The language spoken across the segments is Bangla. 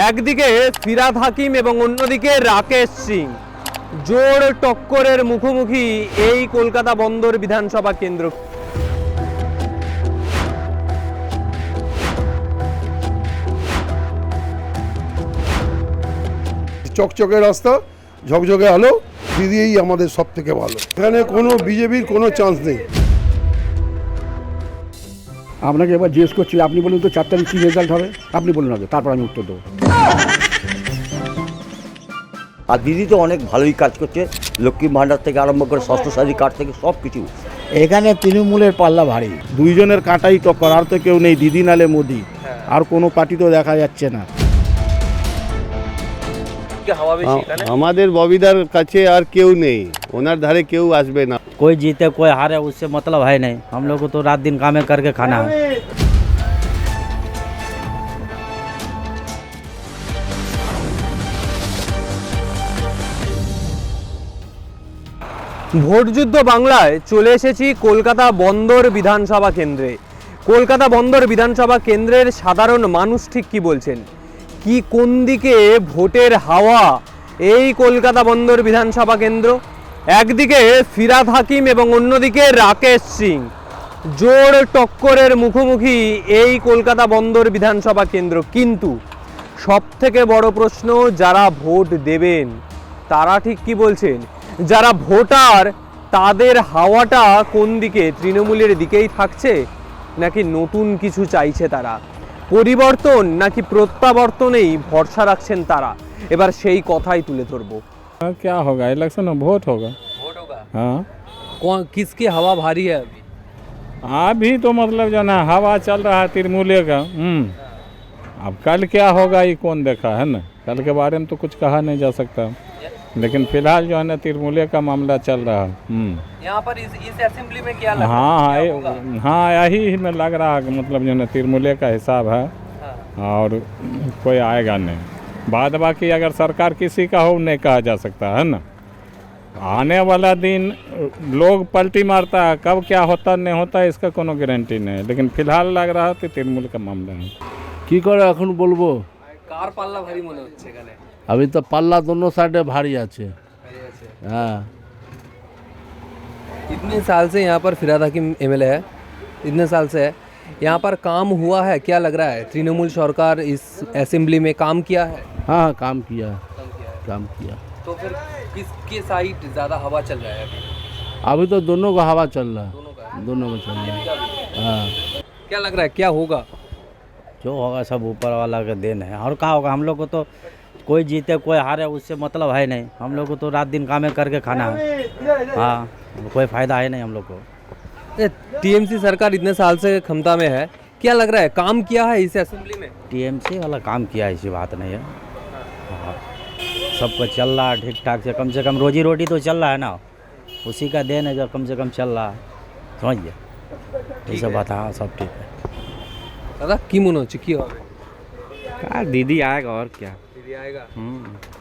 একদিকে ফিরাদ হাকিম এবং অন্যদিকে রাকেশ সিং, জোর টক্করের মুখোমুখি এই কলকাতা বন্দর বিধানসভা কেন্দ্র। চকচকে রাস্তা, ঝকঝকে আলো, দিদিই আমাদের সব থেকে ভালো। এখানে কোনো বিজেপির কোনো চান্স নেই। আপনাকে এবার জিজ্ঞেস করছি, আপনি বলুন তো 4 তারিখ কী রেজাল্ট হবে? আপনি বলুন আগে, তারপর আমি উত্তর দেবো। আর দিদি তো অনেক ভালোই কাজ করছে, লক্ষ্মী ভাণ্ডার থেকে আরম্ভ করে স্বাস্থ্যসাথী কার্ড থেকে সব কিছু। এখানে তৃণমূলের পাল্লা ভারী, দুইজনের কাঁটাই টক্কর, আর তো কেউ নেই। দিদি নালে মোদি, আর কোনো পার্টি তো দেখা যাচ্ছে না। আমাদের ববিদার কাছে আর কেউ নেই, ওনার ধারে কেউ আসবে না। कोई जीते कोई हारे उससे मतलब है नहीं, हम लोग को तो रात दिन कामें करके खाना है। ভোটযুদ্ধ বাংলায় চলে এসেছি কলকাতা বন্দর বিধানসভা কেন্দ্রে। কলকাতা বন্দর বিধানসভা কেন্দ্রের সাধারণ মানুষ ঠিক কি বলছেন, কি কোন দিকে ভোটের হাওয়া এই কলকাতা বন্দর বিধানসভা কেন্দ্র? একদিকে ফিরাদ হাকিম এবং অন্যদিকে রাকেশ সিং, জোর টক্করের মুখোমুখি এই কলকাতা বন্দর বিধানসভা কেন্দ্র। কিন্তু সব থেকে বড় প্রশ্ন, যারা ভোট দেবেন তারা ঠিক কি বলছেন? যারা ভোটার তাদের হাওয়াটা কোন দিকে? তৃণমূলের দিকেই থাকছে নাকি নতুন কিছু চাইছে তারা? পরিবর্তন নাকি প্রত্যাবর্তনেই ভরসা রাখছেন তারা? এবার সেই কথাই তুলে ধরবো। क्या होगा, इलेक्शन में वोट होगा। वोट होगा? हाँ, कौन किसकी हवा भारी है अभी? अभी तो मतलब जो ना हवा चल रहा है तिरमुले का। अब कल क्या होगा ये कौन देखा है ना, कल के बारे में तो कुछ कहा नहीं जा सकता, लेकिन फिलहाल जो है ना तिरमुले का मामला चल रहा है। यहाँ पर इस असेंबली में क्या लग हाँ क्या हाँ होगा? हाँ, यही में लग रहा है कि मतलब जो है तिरमुले का हिसाब है, और कोई आएगा नहीं। बाद बाकी अगर सरकार किसी का हो नहीं कहा जा सकता है ना। आने वाला दिन लोग पलटी मारता है, कब क्या होता नहीं होता इसका कोनो गारंटी नहीं, लेकिन फिलहाल लग रहा है कि तृणमूल का मामला है। কি করে এখন বলবো? কার পাল্লা ভারী মনে হচ্ছে এখানে? আমি তো পাল্লা দোনো সাইডে ভারী আছে। হ্যাঁ, इतने साल से यहाँ पर फिराद हाकिम एमएलए है, इतने साल से है यहाँ पर। काम हुआ है क्या लग रहा है? तृणमूल सरकार इस असेंबली में काम किया है? हाँ काम किया, काम किया। तो फिर किसके साइड ज़्यादा हवा चल रहा है अभी? अभी तो दोनों का हवा चल रहा है, दोनों का? दोनों का चल रहा है। हाँ, क्या लग रहा है क्या होगा? जो होगा सब ऊपर वाला का देन है, और क्या होगा? हम लोग को तो कोई जीते कोई हारे उससे मतलब है नहीं, हम लोग को तो रात दिन कामें करके खाना है। हाँ, कोई फ़ायदा है नहीं हम लोग को। टीएमसी सरकार इतने साल से क्षमता में है, क्या लग रहा है काम किया है इस असेंबली में? टीएमसी वाला काम किया ऐसी बात नहीं है। हाँ, सब कुछ चल रहा है ठीक ठाक से कम रोजी रोटी तो चल रहा है ना, उसी का देन है जो कम से कम चल रहा है, समझिए। ये सब बात हाँ सब ठीक है। दादा की मन होच्छे की होबे? क्या दीदी आएगा और क्या। दीदी आएगा?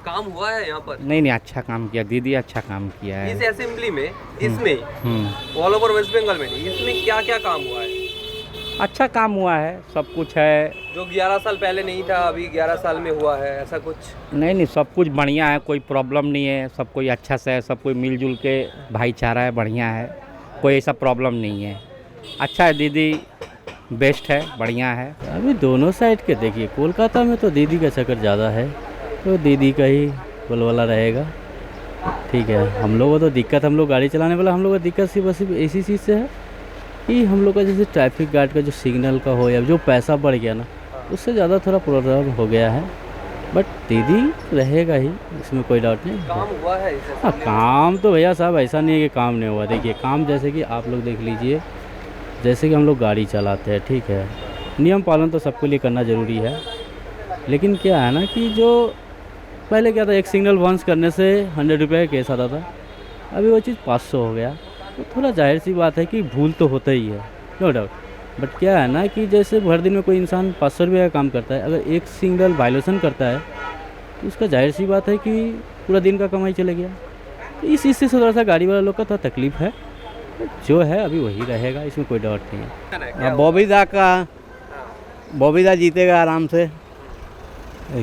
काम हुआ है यहाँ पर? नहीं अच्छा काम किया दीदी, अच्छा काम किया है। इस असेंबली में, इसमें ऑल ओवर वेस्ट बंगाल में इसमें क्या क्या काम हुआ है? अच्छा काम हुआ है, सब कुछ है। जो 11 साल पहले नहीं था अभी 11 साल में हुआ है, ऐसा कुछ? नहीं सब कुछ बढ़िया है, कोई प्रॉब्लम नहीं है, सब कोई अच्छा से है, सब कोई मिलजुल के भाईचारा है, बढ़िया है, कोई ऐसा प्रॉब्लम नहीं है। अच्छा है, दीदी बेस्ट है, बढ़िया है। अभी दोनों साइड के देखिए, कोलकाता में तो दीदी का चक्कर ज़्यादा है, तो दीदी का ही बोलवाला रहेगा। ठीक है, हम लोगों को तो दिक्कत, हम लोग गाड़ी चलाने वाला, हम लोग को दिक्कत सिर्फ इसी चीज़ से है कि हम लोग का जैसे ट्रैफिक गार्ड का जो सिग्नल का हो या जो पैसा बढ़ गया ना, उससे ज़्यादा थोड़ा प्रॉब्लम हो गया है। बट दीदी रहेगा ही, इसमें कोई डाउट नहीं। काम हुआ है? हाँ, काम तो भैया साहब ऐसा नहीं है कि काम नहीं हुआ। देखिए काम जैसे कि आप लोग देख लीजिए, जैसे कि हम लोग गाड़ी चलाते हैं, ठीक है, नियम पालन तो सबके लिए करना ज़रूरी है, लेकिन क्या है ना कि जो पहले क्या था, एक सिग्नल बाउंस करने से 100 रुपये का केस आता था, अभी वो चीज़ 500 हो गया। तो थोड़ा जाहिर सी बात है कि भूल तो होता ही है, नो डाउट। बट क्या है ना कि जैसे भर दिन में कोई इंसान 500 रुपये का काम करता है, अगर एक सिग्नल वायलेशन करता है तो उसका जाहिर सी बात है कि पूरा दिन का कमाई चले गया। तो इस चीज़ से थोड़ा सा गाड़ी वाला लोग का थोड़ा तकलीफ़ है, जो है अभी वही रहेगा, इसमें कोई डाउट नहीं है। बॉबीदा जीतेगा आराम से।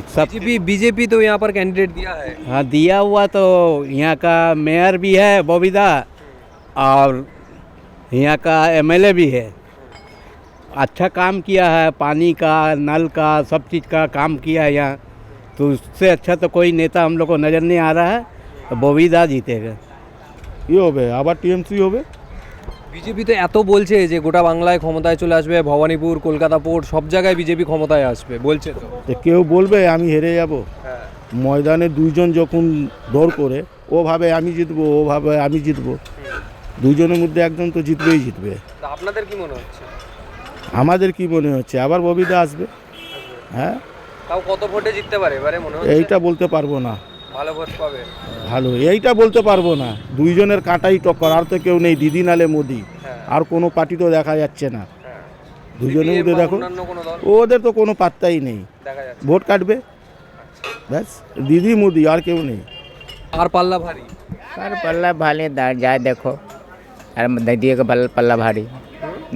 सब बीजेपी तो यहाँ पर कैंडिडेट दिया है। हाँ दिया हुआ तो यहाँ का मेयर भी है बबीदा और यहाँ का एमएलए भी है। अच्छा काम किया है, पानी का नल का सब चीज़ का काम किया है यहाँ, तो उससे अच्छा तो कोई नेता हम लोग को नज़र नहीं आ रहा है। तो बबीदा जीतेगा। ই হবে আবার টিএমসি হবে। বিজেপি তো এত বলছে যে গোটা বাংলায় ক্ষমতায় চলে আসবে, ভবানীপুর, কলকাতা পোর্ট সব জায়গায় বিজেপি ক্ষমতায় আসবে বলছে তো। তো কেউ বলবে আমি হেরে যাব? ময়দানে দুইজন যখন দৌড় করে, ও ভাবে আমি জিতবো, ও ভাবে আমি জিতবো, দুইজনের মধ্যে একজন তো জিতবেই জিতবে। তা আপনাদের কি মনে হচ্ছে? আমাদের কি মনে হচ্ছে আবার ববিদা আসবে? হ্যাঁ, তাও কত ভোটে জিততে পারে এবারে মনে হচ্ছে? এইটা বলতে পারবো না। ভালো ভোট পাবে? ভালো এইটা বলতে পারবো না। দুইজনের কাঁটাই টক্কর, আর তো কেউ নেই। দিদি নালে মোদি, আর কোনো পার্টি তো দেখা যাচ্ছে না। দুজনের মধ্যে দেখো, অন্যান্য কোনো দল ওদের তো কোনো পাত্তাই নেই। দেখা যাচ্ছে ভোট কাটবে ব্যাস, দিদি মোদি, আর কেউ নেই। আর পাল্লা ভারী? सर पल्ला भारी जाए देखो, আর दीदी का पल्ला भारी,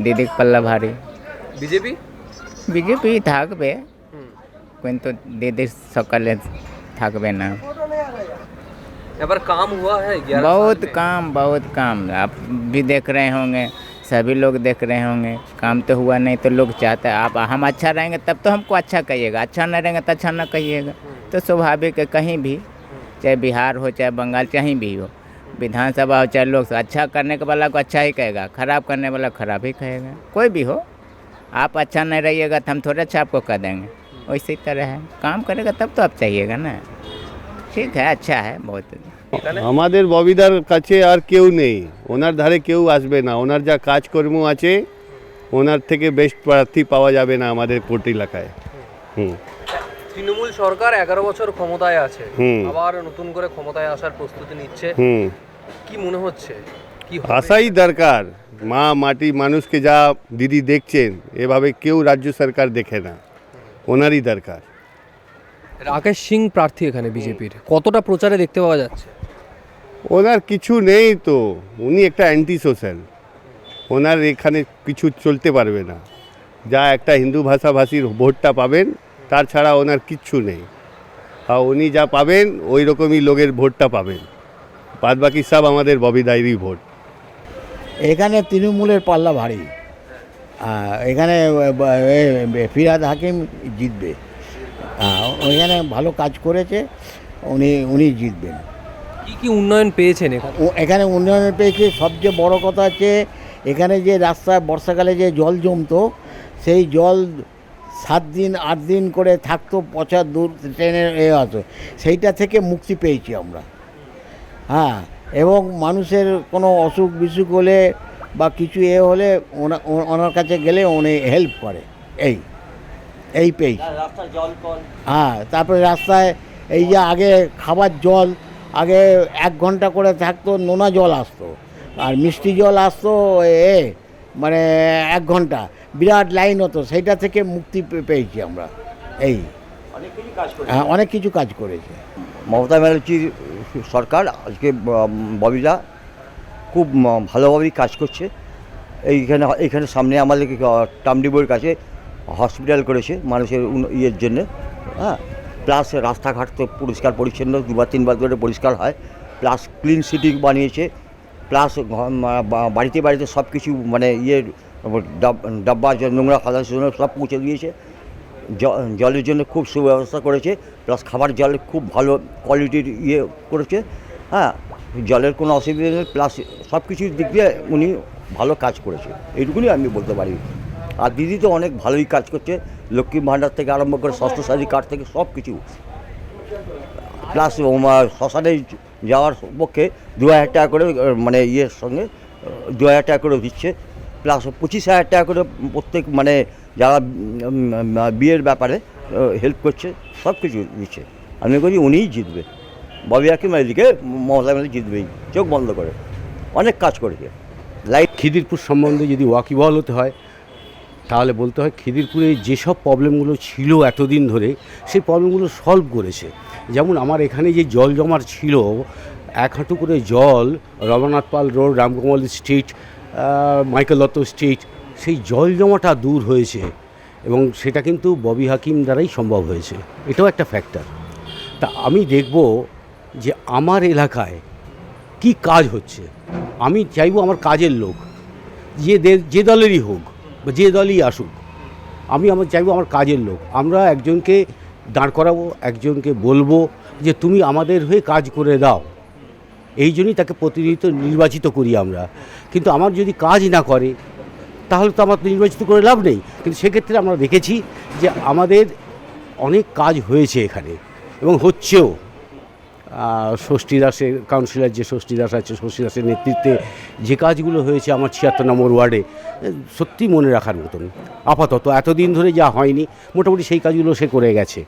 दीदी का पल्ला भारी। বিজেপি বিজেপি থাকবে, কিন্তু দিদি সকালে থাকবে না। এবার काम हुआ है 11 बहुत काम आप भी देख रहे होंगे, सभी लोग देख रहे होंगे। काम तो हुआ नहीं तो लोग चाहते हैं आप हम अच्छा रहेंगे तब तो हमको अच्छा कहिएगा, अच्छा नहीं रहेंगे तो अच्छा ना कहिएगा। तो स्वाभाविक है, कहीं भी चाहे बिहार हो चाहे बंगाल कहीं भी हो, विधानसभा हो चाहे लोग, अच्छा करने के वाला को अच्छा ही कहेगा, खराब करने वाला खराब ही कहेगा। कोई भी हो, आप अच्छा नहीं रहिएगा तो हम थोड़ा अच्छा आपको कह देंगे। वैसे ही तरह है, काम करेगा तब तो आप चाहिएगा ना। ठीक है, अच्छा है बहुत। আমাদের ববিদার কাছে আর কেউ নেই, ওনার ধারে কেউ আসবে না। ওনার যা কাজকর্ম আছে, ওনার থেকে বেস্ট প্রার্থী পাওয়া যাবে না আমাদের কোট এলাকায়। তৃণমূল সরকার 11 বছর ক্ষমতায় আছে, হুম। আবার নতুন করে ক্ষমতায় আসার প্রস্তুতি নিচ্ছে, কি মনে হচ্ছে কি হবে? আসাই দরকার। মা মাটি মানুষকে যা দিদি দেখছেন, এভাবে কেউ রাজ্য সরকার দেখে না, ওনারই দরকার। রাকেশ সিং প্রার্থী এখানে বিজেপির, কতটা প্রচারে দেখতে পাওয়া যাচ্ছে? ওনার কিছু নেই তো, উনি একটা অ্যান্টি সোশ্যাল। ওনার এখানে কিছু চলতে পারবে না। যা একটা হিন্দু ভাষাভাষীর ভোটটা পাবেন, তার ছাড়া ওনার কিচ্ছু নেই। আর উনি যা পাবেন ওই রকমই লোকের ভোটটা পাবেন। বাদ বাকি সব আমাদের ববিদাইরই ভোট। এখানে তৃণমূলের পাল্লা ভারী। এখানে ফিরহাদ হাকিম জিতবে। ওইখানে ভালো কাজ করেছে, উনি জিতবেন। কি কি উন্নয়ন পেয়েছেন এখানে? এখানে উন্নয়ন পেয়েছে। সবচেয়ে বড় কথা হচ্ছে এখানে যে রাস্তায় বর্ষাকালে যে জল জমতো, সেই জল 7 দিন 8 দিন করে থাকতো, পচা দূর ট্রেনের হতো, সেইটা থেকে মুক্তি পেয়েছি আমরা। হ্যাঁ, এবং মানুষের কোনো অসুখ বিসুখ হলে বা কিছু হলে ওনার কাছে গেলে উনি হেল্প করে। এই পেয়েছি। হ্যাঁ, তারপরে রাস্তায় এই যে আগে খাবার জল আগে 1 ঘন্টা করে থাকতো, নোনা জল আসতো, আর মিষ্টি জল আসতো মানে 1 ঘন্টা, বিরাট লাইন হতো, সেইটা থেকে মুক্তি পেয়েছি আমরা। হ্যাঁ, অনেক কিছু কাজ করেছে মমতা ব্যানার্জির সরকার। আজকে ববিদা খুব ভালোভাবেই কাজ করছে। এইখানে সামনে আমাদের টামডিবোর কাছে হসপিটাল করেছে মানুষের ইয়ের জন্য। হ্যাঁ, প্লাস রাস্তাঘাট তো পরিষ্কার পরিচ্ছন্ন 2-3 বার ধরে পরিষ্কার হয়, প্লাস ক্লিন সিটি বানিয়েছে, প্লাস বাড়িতে বাড়িতে সব কিছু মানে ডাব্বা নোংরা ফেলার জন্য সব পৌঁছে দিয়েছে। জলের জন্য খুব সুব্যবস্থা করেছে, প্লাস খাবার জল খুব ভালো কোয়ালিটির করেছে। হ্যাঁ, জলের কোনো অসুবিধা নেই, প্লাস সব কিছুর দিক দিয়ে উনি ভালো কাজ করেছে, এইটুকুনি আমি বলতে পারি। আর দিদি তো অনেক ভালোই কাজ করছে, লক্ষ্মী ভাণ্ডার থেকে আরম্ভ করে স্বাস্থ্যসাথী কার্ড থেকে সব কিছু, প্লাস শ্মশানে যাওয়ার পক্ষে 2000 টাকা করে মানে সঙ্গে 2000 টাকা করে দিচ্ছে, প্লাস 25,000 টাকা করে প্রত্যেক মানে যারা বিয়ের ব্যাপারে হেল্প করছে, সব কিছু দিচ্ছে। আমি বলি উনিই জিতবে, ববি হাকিম এদিকে মমতা ব্যানার্জি জিতবেই, চোখ বন্ধ করে। অনেক কাজ করেছে। খিদিরপুর সম্বন্ধে যদি ওয়াকিবহাল হতে হয়, তাহলে বলতে হয় খিদিরপুরে যেসব প্রবলেমগুলো ছিল এতদিন ধরে, সেই প্রবলেমগুলো সলভ করেছে। যেমন আমার এখানে যে জল জমার ছিল, 1 হাঁটু করে জল, Rabindranath Pal road, Ramkamal street, Michael Dutta street, সেই জল জমাটা দূর হয়েছে। এবং সেটা কিন্তু ববি হাকিম দ্বারাই সম্ভব হয়েছে, এটাও একটা ফ্যাক্টর। তা আমি দেখব যে আমার এলাকায় কি কাজ হচ্ছে। আমি চাইবো আমার কাজের লোক যে দলেরই হোক বা যে দলই আসুক, আমি চাইবো আমার কাজের লোক। আমরা একজনকে দাঁড় করাবো, একজনকে বলবো যে তুমি আমাদের হয়ে কাজ করে দাও, এই জন্যই তাকে প্রতিনিধিত্ব নির্বাচিত করি আমরা। কিন্তু আমার যদি কাজ না করে তাহলে তো আমার নির্বাচিত করে লাভ নেই। কিন্তু সেক্ষেত্রে আমরা দেখেছি যে আমাদের অনেক কাজ হয়েছে এখানে এবং হচ্ছেও। ষষ্ঠী দাসের কাউন্সিলর যে ষষ্ঠী দাস আছে, ষষ্ঠী দাসের নেতৃত্বে যে কাজগুলো হয়েছে আমার 76 নম্বর ওয়ার্ডে, সত্যি মনে রাখার মতন। আপাতত এতদিন ধরে যা হয়নি মোটামুটি সেই কাজগুলো সে করে গেছে।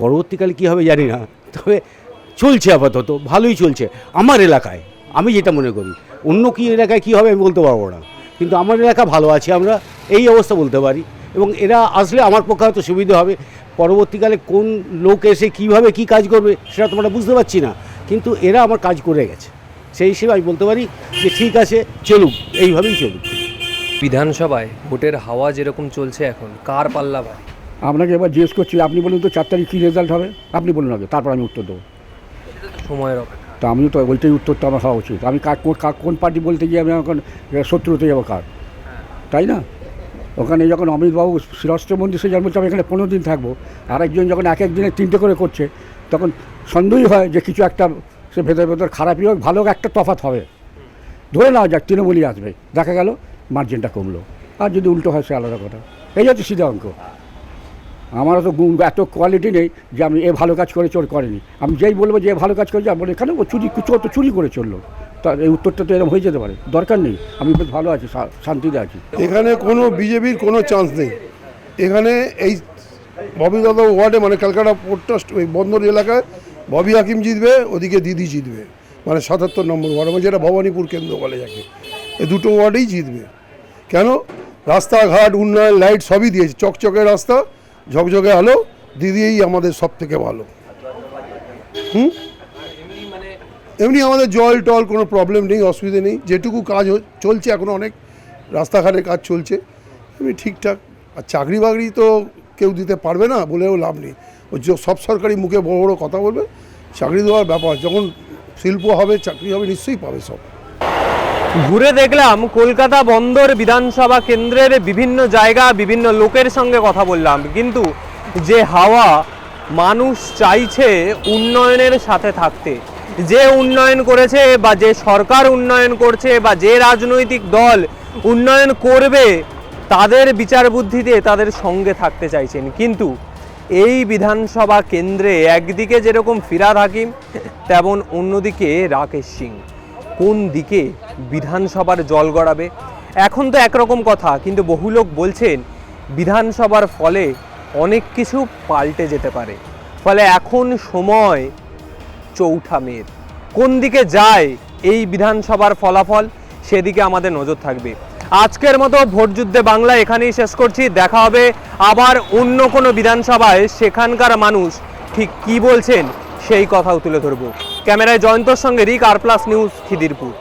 পরবর্তীকালে কী হবে জানি না, তবে চলছে, আপাতত ভালোই চলছে আমার এলাকায়। আমি যেটা মনে করি, অন্য কী এলাকায় কী হবে আমি বলতে পারবো না, কিন্তু আমার এলাকা ভালো আছি আমরা, এই অবস্থা বলতে পারি। এবং এরা আসলে আমার পক্ষে হয়তো সুবিধা হবে। পরবর্তীকালে কোন লোক এসে কীভাবে কী কাজ করবে সেটা তোমরা বুঝতে পারছি না, কিন্তু এরা আমার কাজ করে গেছে, সেই হিসেবে আমি বলতে পারি যে ঠিক আছে, চলুক, এইভাবেই চলুক। বিধানসভায় ভোটের হাওয়া যেরকম চলছে এখন, কার পাল্লা ভাই? আপনাকে এবার জিজ্ঞেস করছি, আপনি বলুন তো 4 তারিখ কী রেজাল্ট হবে, আপনি বলুন আগে, তারপর আমি উত্তর দেবো। সময়ের অপেক্ষা। তা আমিও তো ওইটাই উত্তরটা আমার হওয়া উচিত। আমি কোন পার্টি বলতে গিয়ে আমি এখন শত্রুতে যাবো কার, তাই না? ওখানে যখন অমিতবাবু স্বরাষ্ট্রমন্ত্রী সে বলছে আমি এখানে 15 দিন থাকবো, আরেকজন যখন এক দিনে 3টে করে করছে, তখন সন্দেহই হয় যে কিছু একটা সে ভেতর খারাপই হোক ভালো হোক একটা তফাৎ হবে। ধরে নেওয়া যাক তৃণমূলই আসবে, দেখা গেল মার্জিনটা কমলো। আর যদি উল্টো হয় সে আলাদা কথা। এই হচ্ছে সিধা অঙ্ক। আমারও তো এত কোয়ালিটি নেই যে আমি এ ভালো কাজ করে চোর করেনি। আমি যেই বলবো যে ভালো কাজ করেছি, আমি বলি এখানে ও চুরি করে চললো, তার এই উত্তরটা তো এরকম হয়ে যেতে পারে, দরকার নেই। আমি বেশ ভালো আছি, শান্তিতে আছি। এখানে কোনো বিজেপির কোনো চান্স নেই। এখানে এই ববি দাদা ওয়ার্ডে, মানে ক্যালকাটা পোর্টটা ওই বন্দর এলাকায় ববি হাকিম জিতবে, ওদিকে দিদি জিতবে, মানে 77 নম্বর ওয়ার্ড, মানে যেটা ভবানীপুর কেন্দ্র বলে যাকে, এই দুটো ওয়ার্ডেই জিতবে। কেন? রাস্তাঘাট, উন্নয়ন, লাইট সবই দিয়েছে, চকচকে রাস্তা, ঝকঝকে আলো, দিদিই আমাদের সব থেকে ভালো। এমনি আমাদের জল টল কোনো প্রবলেম নেই, অসুবিধে নেই। যেটুকু কাজ চলছে এখনও অনেক রাস্তাঘাটের কাজ চলছে এমনি ঠিকঠাক। আর চাকরি বাকরি তো কেউ দিতে পারবে না বলেও লাভ নেই। ও সব সরকারি মুখে বড় বড় কথা বলবে, চাকরি দেওয়ার ব্যাপার যখন শিল্প হবে, চাকরি হবে, নিশ্চয়ই পাবে সব। ঘুরে দেখলাম কলকাতা বন্দর বিধানসভা কেন্দ্রের বিভিন্ন জায়গা, বিভিন্ন লোকের সঙ্গে কথা বললাম, কিন্তু যে হাওয়া, মানুষ চাইছে উন্নয়নের সাথে থাকতে। যে উন্নয়ন করেছে বা যে সরকার উন্নয়ন করছে বা যে রাজনৈতিক দল উন্নয়ন করবে, তাদের বিচার বুদ্ধিতে তাদের সঙ্গে থাকতে চাইছেন। কিন্তু এই বিধানসভা কেন্দ্রে একদিকে যেরকম ফিরহাদ হাকিম, তেমন অন্যদিকে রাকেশ সিং। কোন দিকে বিধানসভার জল গড়াবে এখন তো একরকম কথা, কিন্তু বহু লোক বলছেন বিধানসভার ফলে অনেক কিছু পাল্টে যেতে পারে। ফলে এখন সময় চৌঠা মের। কোন দিকে যায় এই বিধানসভার ফলাফল, সেদিকে আমাদের নজর থাকবে। আজকের মতো ভোটযুদ্ধে বাংলা এখানেই শেষ করছি। দেখা হবে আবার অন্য কোনো বিধানসভায়, সেখানকার মানুষ ঠিক কি বলছেন সেই কথাও তুলে ধরবো। ক্যামেরায় জয়ন্তর সঙ্গে রিক, আর প্লাস নিউজ, খিদিরপুর।